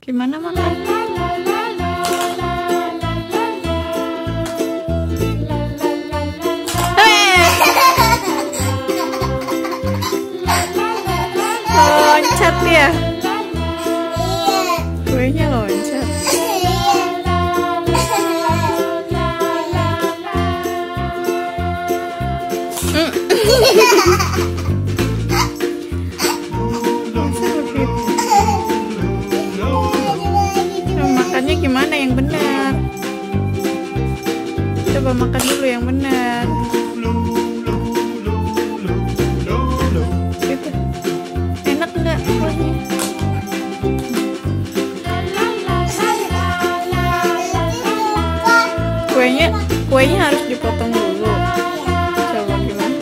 Gimana makan? Loncat ya? Kuenya loncat. Makannya gimana yang benar? Coba makan dulu yang benar. Gitu. Enak nggak kuahnya? Kuahnya harus dipotong dulu. Coba gimana?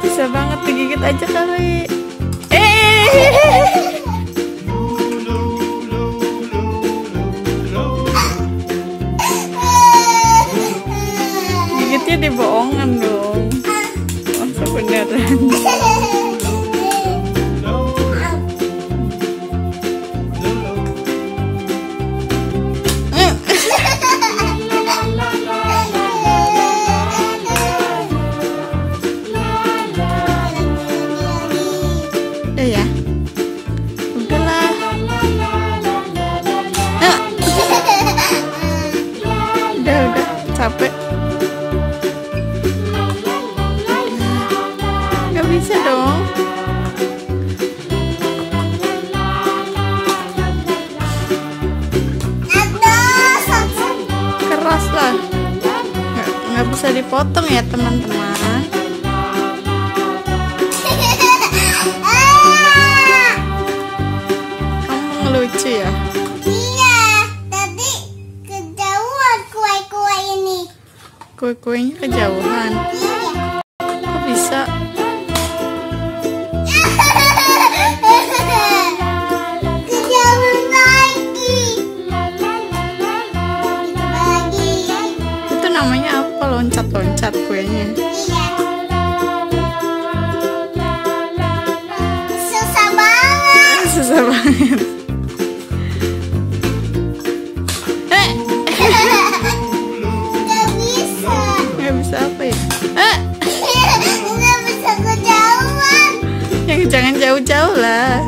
Bisa banget, digigit aja kali. Gigitnya dibohongan dong. Masa beneran. Ya, udahlah. Udah capek. Gak bisa dong. Keras lah. Gak bisa dipotong ya teman-teman. Lucu ya? Iya, tadi kejauhan kue-kue ini. Kue-kuenya kejauhan. Iya. Kok bisa? Kejauhan lagi. Itu namanya apa? Loncat-loncat kuenya. Iya. Susah banget. Susah banget. Gak bisa apa ya? Nggak bisa kejauhan. Yang jangan jauh-jauh lah.